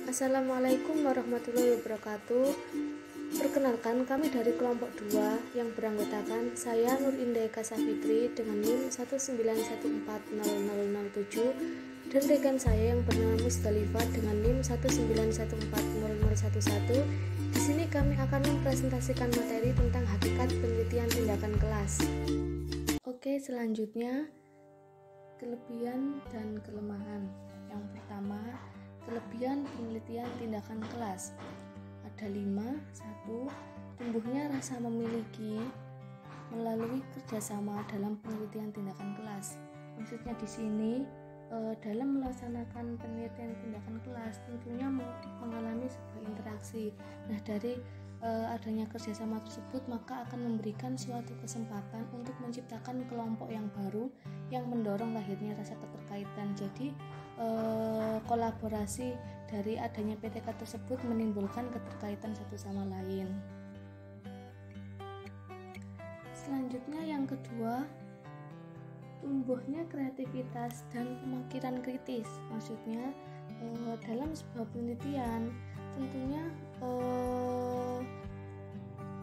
Assalamualaikum warahmatullahi wabarakatuh. Perkenalkan, kami dari kelompok 2 yang beranggotakan saya Nur Indah Eka Safitri dengan NIM 1914007 dan rekan saya yang bernama Musdalifah dengan NIM 1914011. Di sini kami akan mempresentasikan materi tentang hakikat penelitian tindakan kelas. Oke, selanjutnya kelebihan dan kelemahan. Yang pertama, kelebihan penelitian tindakan kelas ada 5. 1. Tumbuhnya rasa memiliki melalui kerjasama dalam penelitian tindakan kelas. Maksudnya di sini dalam melaksanakan penelitian tindakan kelas tentunya mengalami sebuah interaksi. Nah, dari adanya kerjasama tersebut maka akan memberikan suatu kesempatan untuk menciptakan kelompok yang baru yang mendorong lahirnya rasa keterkaitan. Jadi kolaborasi dari adanya PTK tersebut menimbulkan keterkaitan satu sama lain. Selanjutnya yang kedua, tumbuhnya kreativitas dan pemikiran kritis. Maksudnya dalam sebuah penelitian tentunya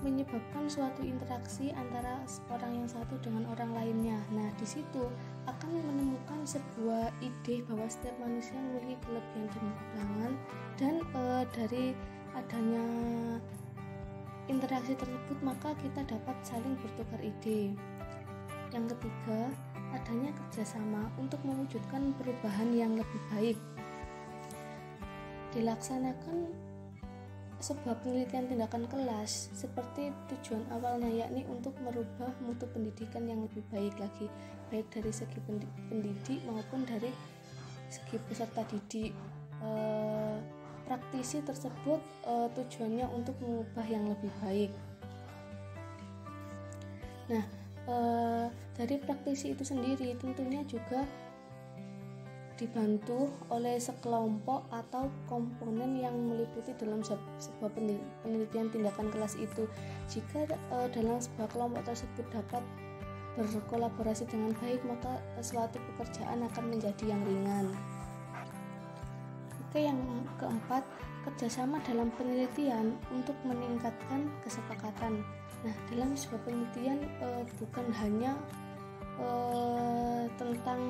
menyebabkan suatu interaksi antara orang yang satu dengan orang lainnya. Nah, di situ akan menemukan sebuah ide bahwa setiap manusia memiliki kelebihan dan kekurangan, dan dari adanya interaksi tersebut maka kita dapat saling bertukar ide. Yang ketiga, adanya kerjasama untuk mewujudkan perubahan yang lebih baik. Dilaksanakan sebuah penelitian tindakan kelas seperti tujuan awalnya, yakni untuk merubah mutu pendidikan yang lebih baik lagi, baik dari segi pendidik maupun dari segi peserta didik. Praktisi tersebut tujuannya untuk mengubah yang lebih baik. Nah, dari praktisi itu sendiri tentunya juga dibantu oleh sekelompok atau komponen yang meliputi dalam sebuah penelitian tindakan kelas itu. Jika dalam sebuah kelompok tersebut dapat berkolaborasi dengan baik, maka suatu pekerjaan akan menjadi yang ringan. Oke, yang keempat, kerjasama dalam penelitian untuk meningkatkan kesepakatan. Nah, dalam sebuah penelitian bukan hanya tentang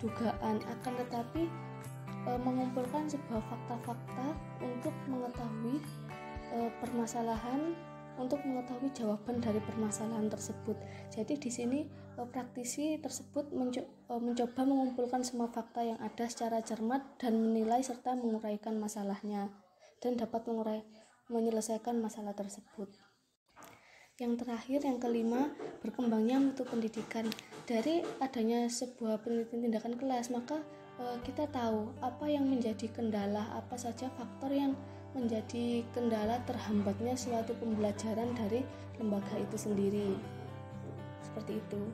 dugaan, akan tetapi mengumpulkan sebuah fakta-fakta untuk mengetahui permasalahan, untuk mengetahui jawaban dari permasalahan tersebut. Jadi di sini praktisi tersebut mencoba mengumpulkan semua fakta yang ada secara cermat dan menilai serta menguraikan masalahnya dan dapat menyelesaikan masalah tersebut. Yang terakhir, yang kelima, berkembangnya mutu pendidikan. Dari adanya sebuah penelitian tindakan kelas, maka kita tahu apa yang menjadi kendala, apa saja faktor yang menjadi kendala terhambatnya suatu pembelajaran dari lembaga itu sendiri. Seperti itu.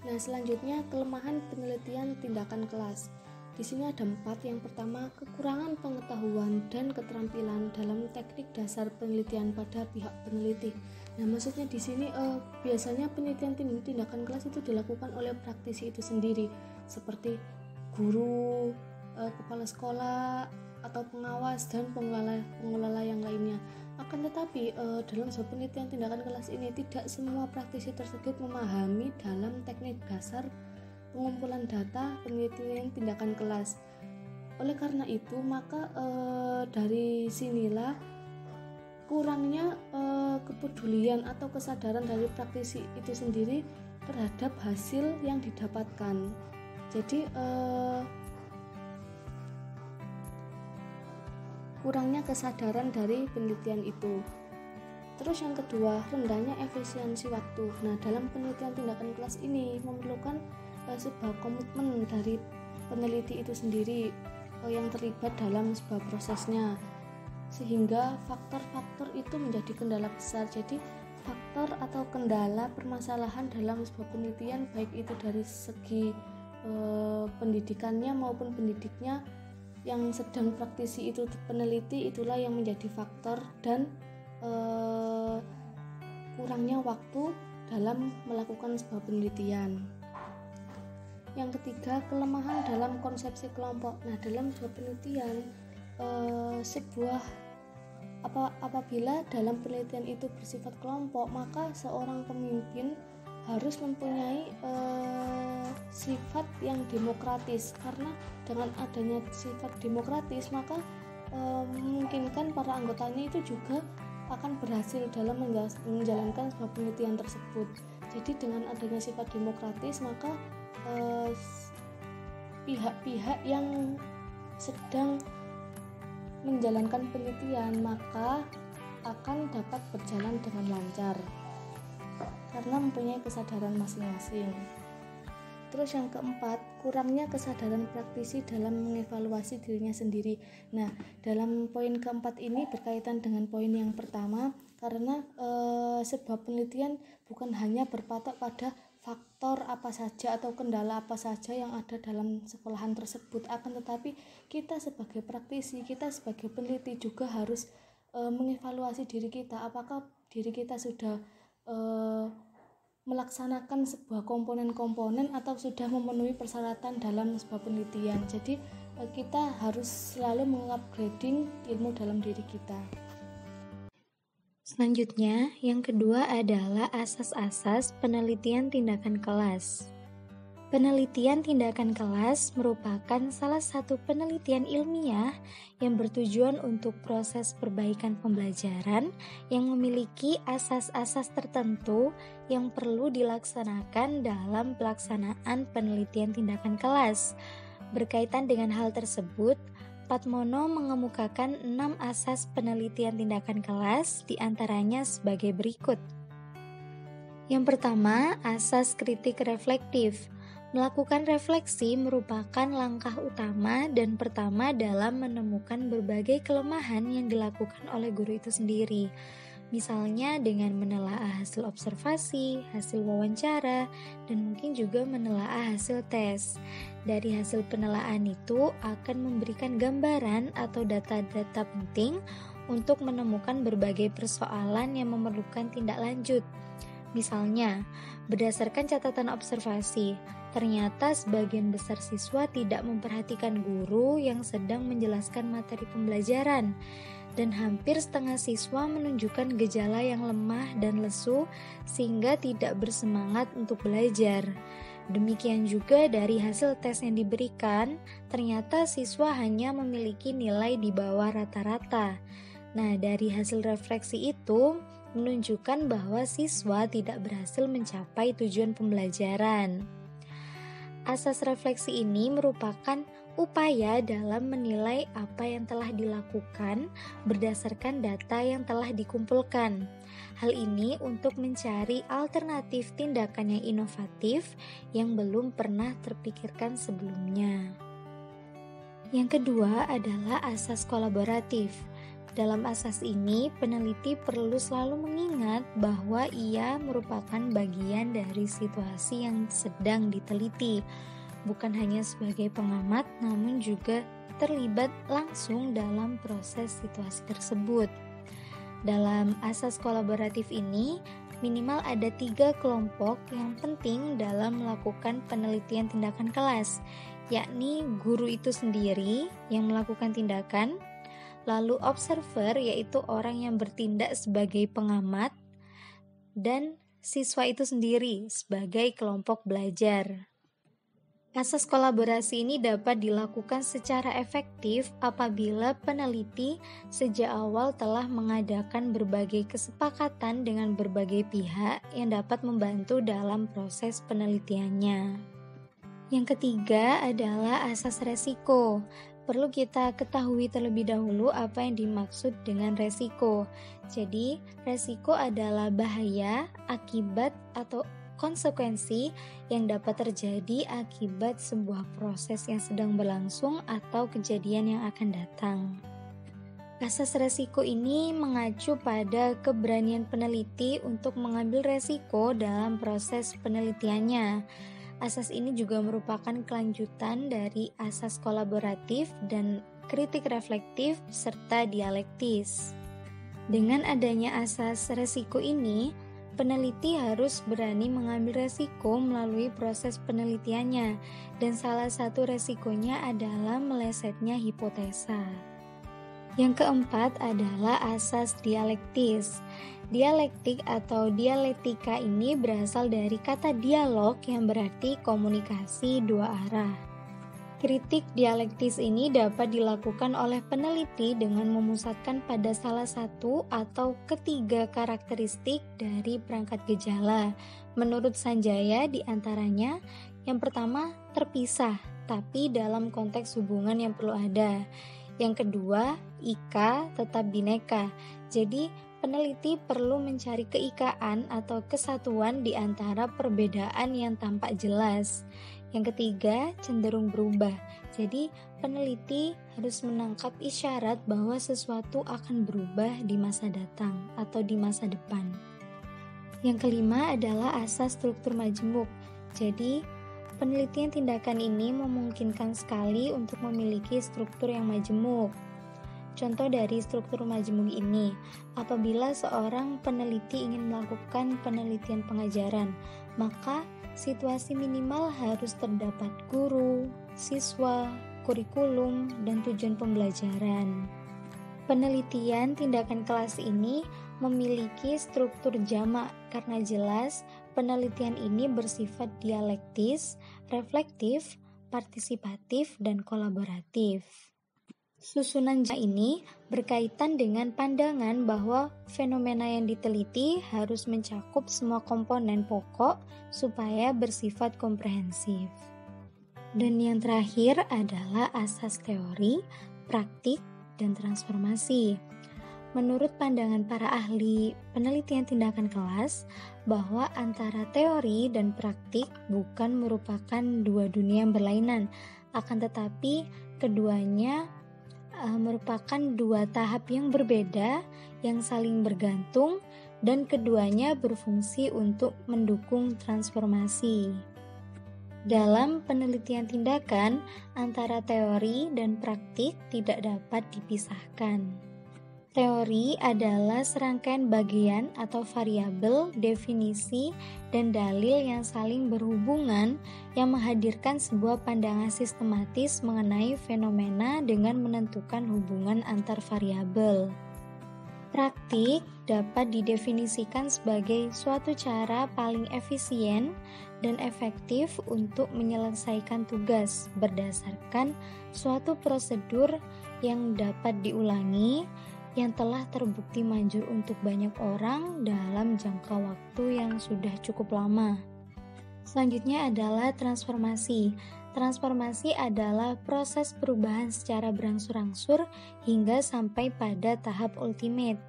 Nah, selanjutnya kelemahan penelitian tindakan kelas. Di sini ada 4. Yang pertama, kekurangan pengetahuan dan keterampilan dalam teknik dasar penelitian pada pihak peneliti. Nah, maksudnya di sini biasanya penelitian tindakan kelas itu dilakukan oleh praktisi itu sendiri, seperti guru, kepala sekolah, atau pengawas dan pengelola yang lainnya. Akan tetapi dalam sebuah penelitian tindakan kelas ini tidak semua praktisi tersebut memahami dalam teknik dasar pengumpulan data penelitian tindakan kelas. Oleh karena itu maka dari sinilah kurangnya kepedulian atau kesadaran dari praktisi itu sendiri terhadap hasil yang didapatkan. Jadi kurangnya kesadaran dari penelitian itu. Terus yang kedua, rendahnya efisiensi waktu. Nah, dalam penelitian tindakan kelas ini memerlukan sebuah komitmen dari peneliti itu sendiri yang terlibat dalam sebuah prosesnya, sehingga faktor-faktor itu menjadi kendala besar. Jadi faktor atau kendala permasalahan dalam sebuah penelitian, baik itu dari segi pendidikannya maupun pendidiknya yang sedang praktisi itu peneliti, itulah yang menjadi faktor dan kurangnya waktu dalam melakukan sebuah penelitian. Yang ketiga, kelemahan dalam konsepsi kelompok. Nah, dalam sebuah penelitian apabila dalam penelitian itu bersifat kelompok, maka seorang pemimpin harus mempunyai sifat yang demokratis, karena dengan adanya sifat demokratis maka memungkinkan para anggotanya itu juga akan berhasil dalam menjalankan sebuah penelitian tersebut. Jadi dengan adanya sifat demokratis maka pihak-pihak yang sedang menjalankan penelitian maka akan dapat berjalan dengan lancar karena mempunyai kesadaran masing-masing. Terus yang keempat, kurangnya kesadaran praktisi dalam mengevaluasi dirinya sendiri. Nah, dalam poin keempat ini berkaitan dengan poin yang pertama, karena sebuah penelitian bukan hanya berpatok pada faktor apa saja atau kendala apa saja yang ada dalam sekolahan tersebut, akan tetapi kita sebagai praktisi, kita sebagai peneliti juga harus mengevaluasi diri kita, apakah diri kita sudah melaksanakan sebuah komponen-komponen atau sudah memenuhi persyaratan dalam sebuah penelitian. Jadi kita harus selalu mengupgrading ilmu dalam diri kita. Selanjutnya, yang kedua adalah asas-asas penelitian tindakan kelas. Penelitian tindakan kelas merupakan salah satu penelitian ilmiah yang bertujuan untuk proses perbaikan pembelajaran yang memiliki asas-asas tertentu yang perlu dilaksanakan dalam pelaksanaan penelitian tindakan kelas. Berkaitan dengan hal tersebut, Patmono mengemukakan 6 asas penelitian tindakan kelas, diantaranya sebagai berikut. Yang pertama, asas kritik reflektif. Melakukan refleksi merupakan langkah utama dan pertama dalam menemukan berbagai kelemahan yang dilakukan oleh guru itu sendiri. Misalnya dengan menelaah hasil observasi, hasil wawancara, dan mungkin juga menelaah hasil tes. Dari hasil penelaahan itu akan memberikan gambaran atau data-data penting untuk menemukan berbagai persoalan yang memerlukan tindak lanjut. Misalnya, berdasarkan catatan observasi, ternyata sebagian besar siswa tidak memperhatikan guru yang sedang menjelaskan materi pembelajaran, dan hampir setengah siswa menunjukkan gejala yang lemah dan lesu sehingga tidak bersemangat untuk belajar. Demikian juga dari hasil tes yang diberikan, ternyata siswa hanya memiliki nilai di bawah rata-rata. Nah, dari hasil refleksi itu menunjukkan bahwa siswa tidak berhasil mencapai tujuan pembelajaran. Asas refleksi ini merupakan upaya dalam menilai apa yang telah dilakukan berdasarkan data yang telah dikumpulkan. Hal ini untuk mencari alternatif tindakan yang inovatif yang belum pernah terpikirkan sebelumnya. Yang kedua adalah asas kolaboratif. Dalam asas ini, peneliti perlu selalu mengingat bahwa ia merupakan bagian dari situasi yang sedang diteliti, bukan hanya sebagai pengamat, namun juga terlibat langsung dalam proses situasi tersebut. Dalam asas kolaboratif ini, minimal ada 3 kelompok yang penting dalam melakukan penelitian tindakan kelas, yakni guru itu sendiri yang melakukan tindakan, lalu observer yaitu orang yang bertindak sebagai pengamat, dan siswa itu sendiri sebagai kelompok belajar. Asas kolaborasi ini dapat dilakukan secara efektif apabila peneliti sejak awal telah mengadakan berbagai kesepakatan dengan berbagai pihak yang dapat membantu dalam proses penelitiannya. Yang ketiga adalah asas resiko. Perlu kita ketahui terlebih dahulu apa yang dimaksud dengan resiko. Jadi, resiko adalah bahaya, akibat, atau konsekuensi yang dapat terjadi akibat sebuah proses yang sedang berlangsung atau kejadian yang akan datang. Asas resiko ini mengacu pada keberanian peneliti untuk mengambil resiko dalam proses penelitiannya. Asas ini juga merupakan kelanjutan dari asas kolaboratif dan kritik reflektif serta dialektis. Dengan adanya asas resiko ini, peneliti harus berani mengambil resiko melalui proses penelitiannya, dan salah satu resikonya adalah melesetnya hipotesa. Yang keempat adalah asas dialektis. Dialektik atau dialektika ini berasal dari kata dialog yang berarti komunikasi dua arah. Kritik dialektis ini dapat dilakukan oleh peneliti dengan memusatkan pada salah satu atau ketiga karakteristik dari perangkat gejala. Menurut Sanjaya diantaranya, yang pertama terpisah, tapi dalam konteks hubungan yang perlu ada. Yang kedua, ika tetap bineka. Jadi, peneliti perlu mencari keikaan atau kesatuan di antara perbedaan yang tampak jelas. Yang ketiga, cenderung berubah. Jadi, peneliti harus menangkap isyarat bahwa sesuatu akan berubah di masa datang atau di masa depan. Yang kelima adalah asas struktur majemuk. Jadi, penelitian tindakan ini memungkinkan sekali untuk memiliki struktur yang majemuk. Contoh dari struktur majemuk ini, apabila seorang peneliti ingin melakukan penelitian pengajaran, maka situasi minimal harus terdapat guru, siswa, kurikulum, dan tujuan pembelajaran. Penelitian tindakan kelas ini memiliki struktur jamak karena jelas penelitian ini bersifat dialektis, reflektif, partisipatif, dan kolaboratif. Susunan jamak ini berkaitan dengan pandangan bahwa fenomena yang diteliti harus mencakup semua komponen pokok supaya bersifat komprehensif. Dan yang terakhir adalah asas teori, praktik, dan transformasi. Menurut pandangan para ahli penelitian tindakan kelas, bahwa antara teori dan praktik bukan merupakan dua dunia yang berlainan, akan tetapi keduanya merupakan dua tahap yang berbeda yang saling bergantung dan keduanya berfungsi untuk mendukung transformasi. Dalam penelitian tindakan, antara teori dan praktik tidak dapat dipisahkan. Teori adalah serangkaian bagian atau variabel, definisi, dan dalil yang saling berhubungan yang menghadirkan sebuah pandangan sistematis mengenai fenomena dengan menentukan hubungan antar variabel. Praktik dapat didefinisikan sebagai suatu cara paling efisien dan efektif untuk menyelesaikan tugas berdasarkan suatu prosedur yang dapat diulangi, yang telah terbukti manjur untuk banyak orang dalam jangka waktu yang sudah cukup lama. Selanjutnya adalah transformasi. Transformasi adalah proses perubahan secara berangsur-angsur hingga sampai pada tahap ultimate.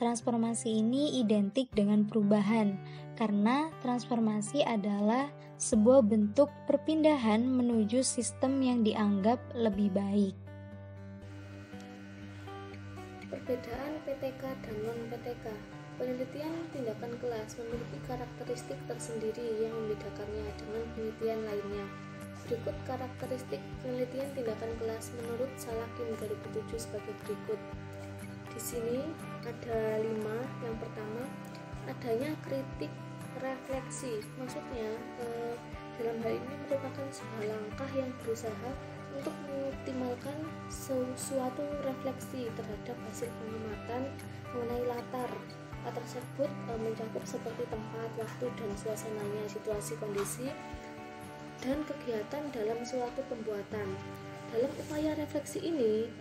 Transformasi ini identik dengan perubahan, karena transformasi adalah sebuah bentuk perpindahan menuju sistem yang dianggap lebih baik. Perbedaan PTK dan non-PTK. Penelitian tindakan kelas memiliki karakteristik tersendiri yang membedakannya dengan penelitian lainnya. Berikut karakteristik penelitian tindakan kelas menurut Salakin 2007 sebagai berikut. Di sini ada 5. Yang pertama, adanya kritik refleksi. Maksudnya dalam hal ini merupakan sebuah langkah yang berusaha untuk mengoptimalkan suatu refleksi terhadap hasil pengamatan mengenai latar tersebut, mencakup seperti tempat, waktu, dan suasananya, situasi, kondisi, dan kegiatan dalam suatu pembuatan. Dalam upaya refleksi ini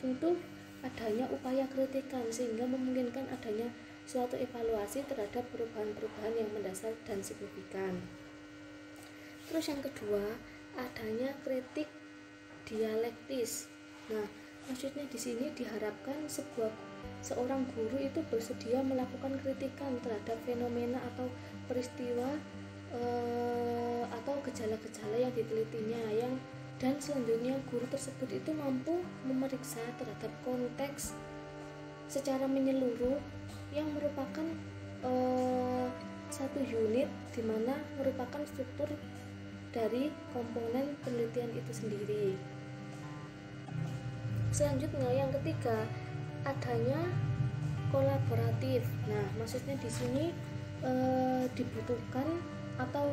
tentu adanya upaya kritikan sehingga memungkinkan adanya suatu evaluasi terhadap perubahan-perubahan yang mendasar dan signifikan. Terus yang kedua, adanya kritik dialektis. Nah, maksudnya di sini diharapkan seorang guru itu bersedia melakukan kritikan terhadap fenomena atau peristiwa atau gejala-gejala yang ditelitinya, dan selanjutnya guru tersebut itu mampu memeriksa terhadap konteks secara menyeluruh yang merupakan satu unit di mana merupakan struktur dari komponen penelitian itu sendiri. Selanjutnya yang ketiga, adanya kolaboratif. Nah, maksudnya di sini dibutuhkan atau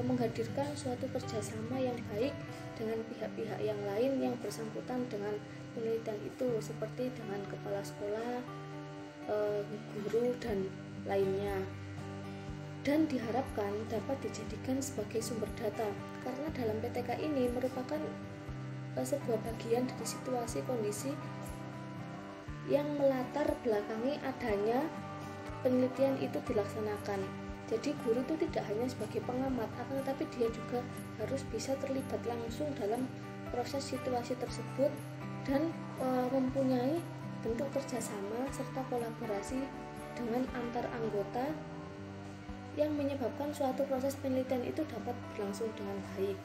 menghadirkan suatu kerjasama yang baik dengan pihak-pihak yang lain yang bersangkutan dengan penelitian itu, seperti dengan kepala sekolah, guru, dan lainnya. Dan diharapkan dapat dijadikan sebagai sumber data, karena dalam PTK ini merupakan sebuah bagian dari situasi kondisi yang melatar belakangi adanya penelitian itu dilaksanakan. Jadi guru itu tidak hanya sebagai pengamat, akan tetapi dia juga harus bisa terlibat langsung dalam proses situasi tersebut dan mempunyai bentuk kerjasama serta kolaborasi dengan antar anggota yang menyebabkan suatu proses penelitian itu dapat berlangsung dengan baik.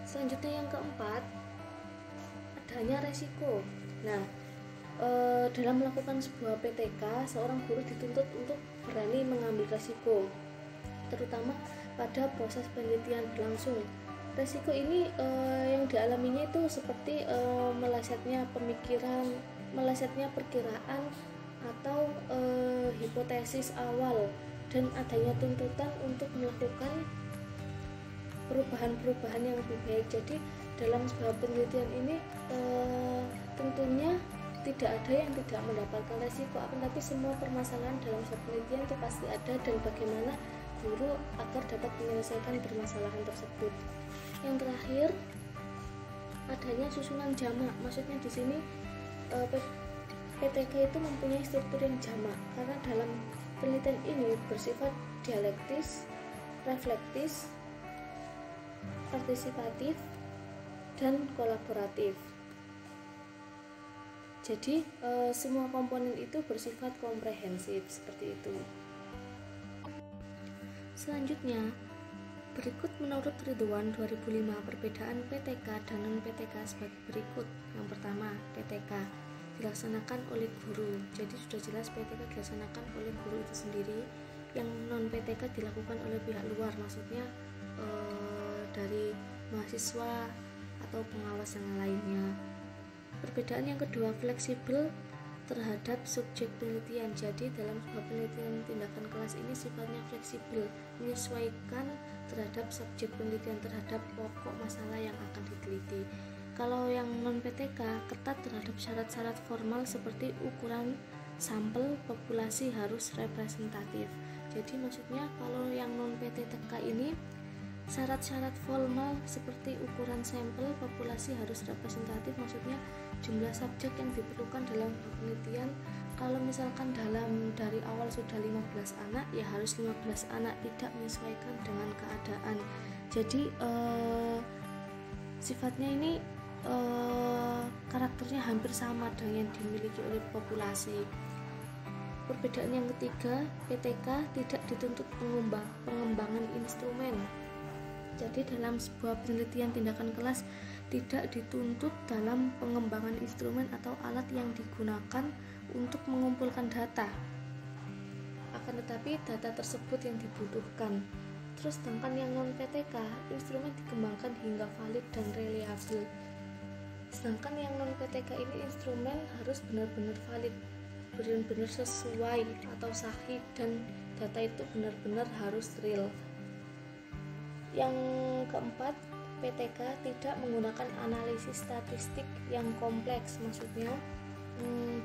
Selanjutnya yang keempat, adanya resiko. Nah, dalam melakukan sebuah PTK, seorang guru dituntut untuk berani mengambil resiko, terutama pada proses penelitian berlangsung. Resiko ini yang dialaminya itu seperti melesetnya pemikiran, melesetnya perkiraan atau hipotesis awal, dan adanya tuntutan untuk melakukan perubahan-perubahan yang lebih baik. Jadi dalam sebuah penelitian ini tentunya tidak ada yang tidak mendapatkan resiko, akan tapi semua permasalahan dalam sebuah penelitian itu pasti ada, dan bagaimana guru agar dapat menyelesaikan permasalahan tersebut. Yang terakhir, adanya susunan jamak. Maksudnya di sini PTK itu mempunyai struktur yang jamak, karena dalam penelitian ini bersifat dialektis, reflektis, partisipatif, dan kolaboratif. Jadi semua komponen itu bersifat komprehensif seperti itu. Selanjutnya, berikut menurut Ridwan 2005 perbedaan PTK dan non-PTK sebagai berikut. Yang pertama, PTK dilaksanakan oleh guru. Jadi sudah jelas PTK dilaksanakan oleh guru itu sendiri. Yang non-PTK dilakukan oleh pihak luar, maksudnya dari mahasiswa atau pengawas yang lainnya. Perbedaan yang kedua, fleksibel terhadap subjek penelitian. Jadi dalam sebuah penelitian tindakan kelas ini sifatnya fleksibel, menyesuaikan terhadap subjek penelitian, terhadap pokok masalah yang akan diteliti. Kalau yang non-PTK ketat terhadap syarat-syarat formal seperti ukuran sampel populasi harus representatif. Jadi maksudnya kalau yang non-PTK ini syarat-syarat formal seperti ukuran sampel populasi harus representatif, maksudnya jumlah subjek yang diperlukan dalam penelitian. Kalau misalkan dari awal sudah 15 anak, ya harus 15 anak, tidak menyesuaikan dengan keadaan. Jadi sifatnya ini karakternya hampir sama dengan yang dimiliki oleh populasi. Perbedaan yang ketiga, PTK tidak dituntut pengembangan instrumen. Jadi dalam sebuah penelitian tindakan kelas tidak dituntut dalam pengembangan instrumen atau alat yang digunakan untuk mengumpulkan data. Akan tetapi data tersebut yang dibutuhkan. Terus sedangkan yang non-PTK, instrumen dikembangkan hingga valid dan reliable. Sedangkan yang non-PTK ini instrumen harus benar-benar valid, benar-benar sesuai atau sahih, dan data itu benar-benar harus real. Yang keempat, PTK tidak menggunakan analisis statistik yang kompleks. Maksudnya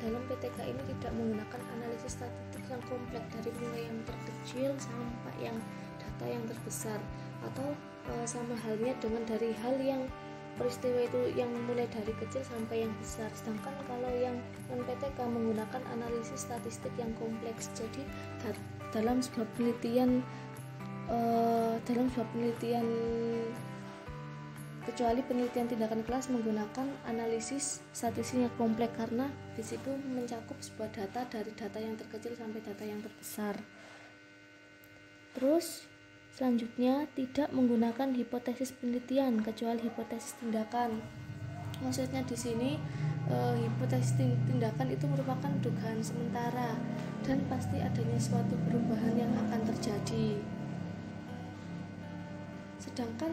dalam PTK ini tidak menggunakan analisis statistik yang kompleks dari mulai yang terkecil sampai yang data yang terbesar, atau sama halnya dengan dari hal yang peristiwa itu yang mulai dari kecil sampai yang besar. Sedangkan kalau yang non-PTK menggunakan analisis statistik yang kompleks. Jadi dalam sebuah penelitian kecuali penelitian tindakan kelas menggunakan analisis statistik yang kompleks, karena di situ mencakup sebuah data dari data yang terkecil sampai data yang terbesar. Terus selanjutnya, tidak menggunakan hipotesis penelitian kecuali hipotesis tindakan. Maksudnya di sini hipotesis tindakan itu merupakan dugaan sementara dan pasti adanya suatu perubahan yang akan terjadi. Sedangkan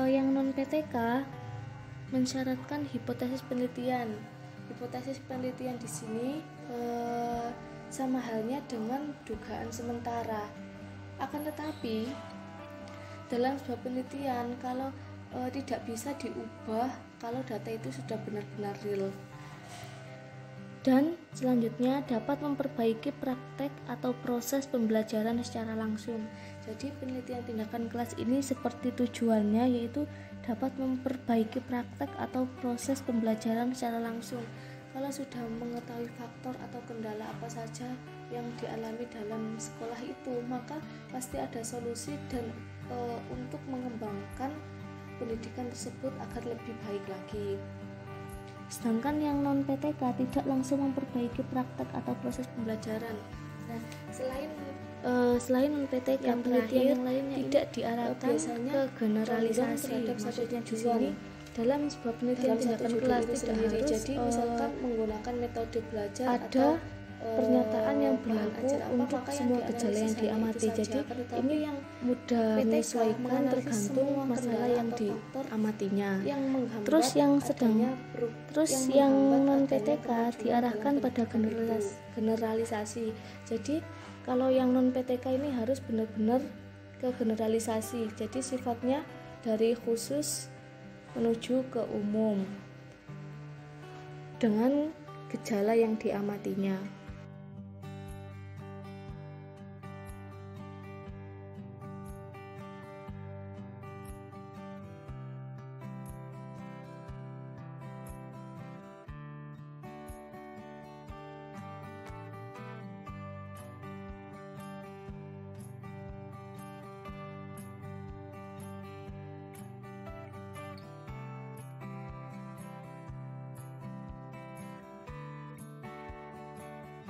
yang non-PTK mensyaratkan hipotesis penelitian. Hipotesis penelitian di sini sama halnya dengan dugaan sementara. Akan tetapi dalam sebuah penelitian kalau tidak bisa diubah kalau data itu sudah benar-benar real. Dan selanjutnya dapat memperbaiki praktek atau proses pembelajaran secara langsung. Jadi penelitian tindakan kelas ini seperti tujuannya yaitu dapat memperbaiki praktek atau proses pembelajaran secara langsung. Kalau sudah mengetahui faktor atau kendala apa saja yang dialami dalam sekolah itu, maka pasti ada solusi dan untuk mengembangkan pendidikan tersebut agar lebih baik lagi. Sedangkan yang non-PTK tidak langsung memperbaiki praktek atau proses pembelajaran. Nah, selain non-PTK, yang penelitian yang lainnya tidak diarahkan ke generalisasi. Maksudnya di sini dalam sebuah penelitian tindakan kelas tidak harus jadi misalkan menggunakan metode belajar ada pernyataan yang berlaku untuk semua gejala yang diamati. Jadi ini yang mudah menyesuaikan tergantung masalah yang diamatinya. Terus yang non PTK diarahkan pada generalisasi. Jadi kalau yang non PTK ini harus benar-benar ke generalisasi. Jadi sifatnya dari khusus menuju ke umum dengan gejala yang diamatinya.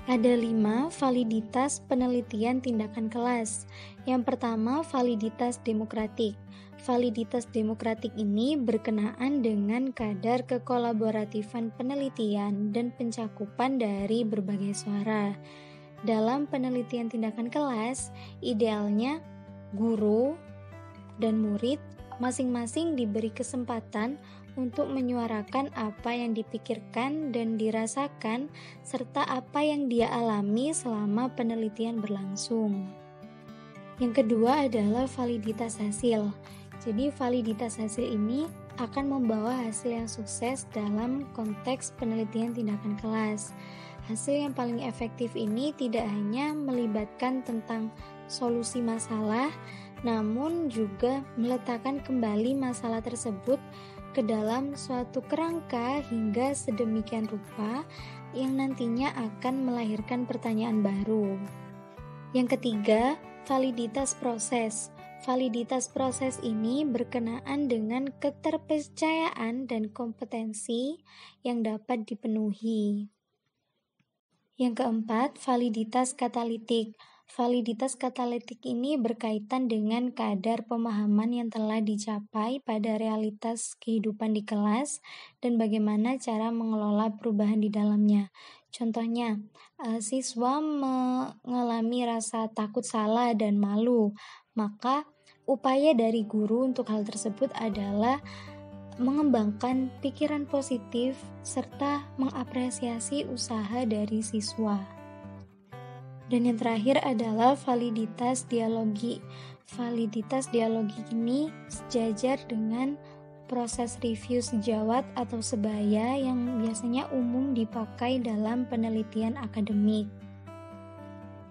Ada 5 validitas penelitian tindakan kelas. Yang pertama, validitas demokratik. Validitas demokratik ini berkenaan dengan kadar kekolaboratifan penelitian dan pencakupan dari berbagai suara. Dalam penelitian tindakan kelas, idealnya guru dan murid masing-masing diberi kesempatan untuk menyuarakan apa yang dipikirkan dan dirasakan serta apa yang dia alami selama penelitian berlangsung. Yang kedua adalah validitas hasil. Jadi validitas hasil ini akan membawa hasil yang sukses dalam konteks penelitian tindakan kelas. Hasil yang paling efektif ini tidak hanya melibatkan tentang solusi masalah, namun juga meletakkan kembali masalah tersebut ke dalam suatu kerangka hingga sedemikian rupa yang nantinya akan melahirkan pertanyaan baru. Yang ketiga, validitas proses. Validitas proses ini berkenaan dengan keterpercayaan dan kompetensi yang dapat dipenuhi. Yang keempat, validitas katalitik. Validitas katalitik ini berkaitan dengan kadar pemahaman yang telah dicapai pada realitas kehidupan di kelas dan bagaimana cara mengelola perubahan di dalamnya. Contohnya, siswa mengalami rasa takut salah dan malu, maka upaya dari guru untuk hal tersebut adalah mengembangkan pikiran positif serta mengapresiasi usaha dari siswa. Dan yang terakhir adalah validitas dialogi. Validitas dialogi ini sejajar dengan proses review sejawat atau sebaya yang biasanya umum dipakai dalam penelitian akademik.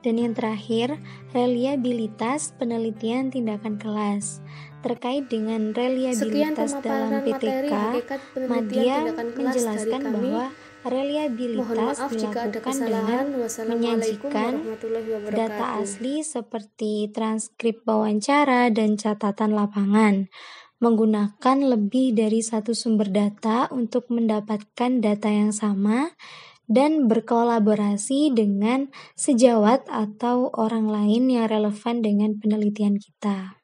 Dan yang terakhir, reliabilitas penelitian tindakan kelas. Terkait dengan reliabilitas dalam PTK, Madya menjelaskan bahwa reliabilitas dilakukan dengan menyajikan data asli seperti transkrip wawancara dan catatan lapangan, menggunakan lebih dari satu sumber data untuk mendapatkan data yang sama, dan berkolaborasi dengan sejawat atau orang lain yang relevan dengan penelitian kita.